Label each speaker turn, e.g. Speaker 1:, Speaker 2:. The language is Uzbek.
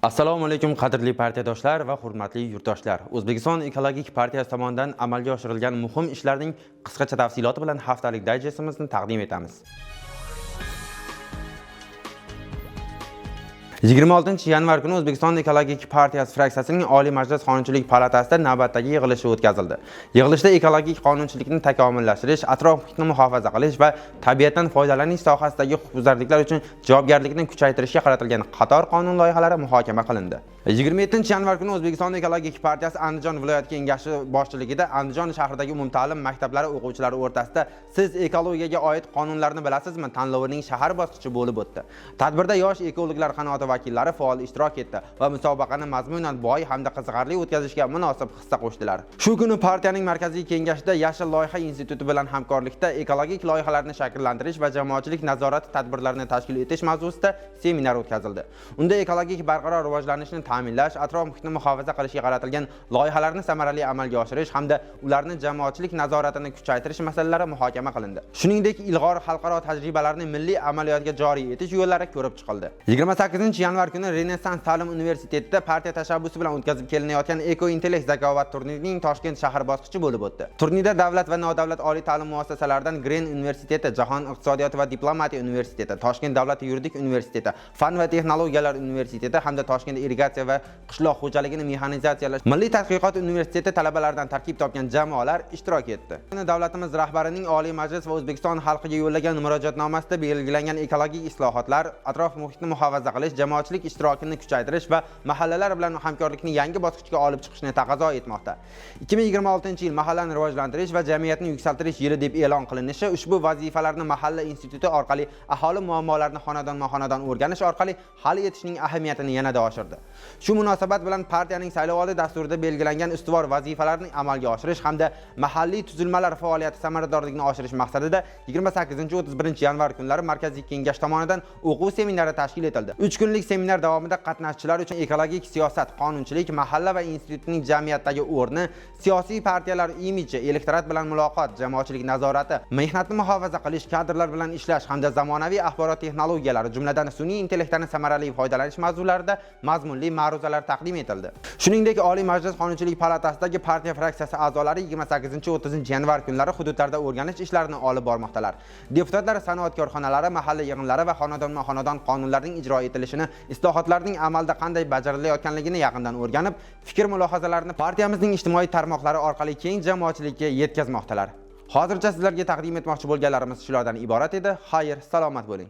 Speaker 1: Assalomu alaykum qadrli partiyadoshlar va hurmatli yurtdoshlar. O'zbekiston Ekologik partiyasi tomonidan amalga oshirilgan muhim ishlarning qisqacha tafsiloti bilan haftalik dayjestimizni taqdim etamiz. 26 yanvar kuni O'zbekiston Ekologik partiyasi fraksiyasining Oliy Majlis Qonunchilik palatasida navbatdagi yig'ilishi o'tkazildi. Yig'ilishda ekologik qonunchilikni takomillashtirish, atrof-muhitni muhofaza qilish va tabiatdan foydalanish sohasidagi huquqbuzarliklar uchun javobgarlikni kuchaytirishga qaratilgan qator qonun loyihalari muhokama qilindi. 27 yanvar kuni O'zbekiston Ekologik partiyasi Andijon viloyat kengashi boshchiligida Andijon shahridagi umumta'lim maktablari o'quvchilari o'rtasida "Siz ekologiyaga oid qonunlarni bilasizmi?" tanlovining shahar bosqichi bo'lib o'tdi. Tadbirda yosh ekologlar qanoti vakillari faol ishtirok etdi va musobaqani mazmunan boy hamda qiziqarli o'tkazishga munosib hissa qo'shdilar. Shu kuni partiyaning markaziy kengashida Yashil loyiha instituti bilan hamkorlikda ekologik loyihalarni shakllantirish va jamoatchilik nazorati tadbirlarini tashkil etish mavzusida seminar o'tkazildi. Unda ekologik barqaror rivojlanishni ta'minlash, atrof-muhitni muhofaza qilishga qaratilgan loyihalarni samarali amalga oshirish hamda ularni jamoatchilik nazoratini kuchaytirish masalalari muhokama qilindi. Shuningdek, ilg'or xalqaro tajribalarni milliy amaliyotga joriy etish yo'llari ko'rib chiqildi. 28 yanvar kuni Renessans ta'lim universitetida partiya tashabbusi bilan o'tkazib kelinayotgan Eko-intellekt zakovat turnirining Toshkent shahar bosqichi bo'lib o'tdi. Turnirda davlat va nodavlat oliy ta'lim muassasalaridan Green universiteti, Jahon iqtisodiyoti va diplomatiya universiteti, Toshkent davlat yuridik universiteti, Fan va texnologiyalar universiteti hamda Toshkent irrigatsiya va qishloq xo'jaligini mexanizatsiyalash milliy tadqiqot universiteti talabalaridan tarkib topgan jamoalar ishtirok etdi. Davlatimiz rahbarining Oliy Majlis va O'zbekiston xalqiga yo'llagan murojaatnomasida belgilangan ekologik islohotlar, atrof-muhitni muhofaza qilish, jamoatchilik ishtirokini kuchaytirish va mahallalar bilan hamkorlikni yangi bosqichga olib chiqishni taqozo etmoqda. 2026-yil mahallani rivojlantirish va jamiyatni yuksaltirish yili deb e'lon qilinishi ushbu vazifalarni mahalla instituti orqali aholi muammolarini xonadon-xonadon o'rganish orqali hal etishning ahamiyatini yanada oshirdi. Shu munosabat bilan partiyaning saylovoldi dasturida belgilangan ustuvor vazifalarni amalga oshirish hamda mahalliy tuzilmalar faoliyati samaradorligini oshirish maqsadida 28-31 yanvar kunlari markaziy kengash tomonidan o'quv seminari tashkil etildi. 3 kunlik seminar davomida qatnashchilar uchun ekologik siyosat, qonunchilik, mahalla va institutning jamiyatdagi o'rni, siyosiy partiyalar imiji, elektorat bilan muloqot, jamoatchilik nazorati, mehnatni muhofaza qilish, kadrlar bilan ishlash hamda zamonaviy axborot texnologiyalari, jumladan sun'iy intellektdan samarali foydalanish mavzularida mazmunli ma'ruzalar taqdim etildi. Shuningdek, Oliy Majlis Qonunchilik palatasidagi partiya fraksiyasi a'zolari 28-30 yanvar kunlari hududlarda o'rganish ishlarini olib bormoqdalar. Deputatlar sanoat korxonalari, mahalla yig'inlari va xonadonma-xonadon qonunlarning ijro etilishini, islohotlarning amalda qanday bajarilayotganligini yaqindan o'rganib, fikr-mulohazalarini partiyamizning ijtimoiy tarmoqlari orqali keng jamoatchilikka yetkazmoqdalar. Hozircha sizlarga taqdim etmoqchi bo'lganlarimiz shulardan iborat edi. Xayr, salomat bo'ling.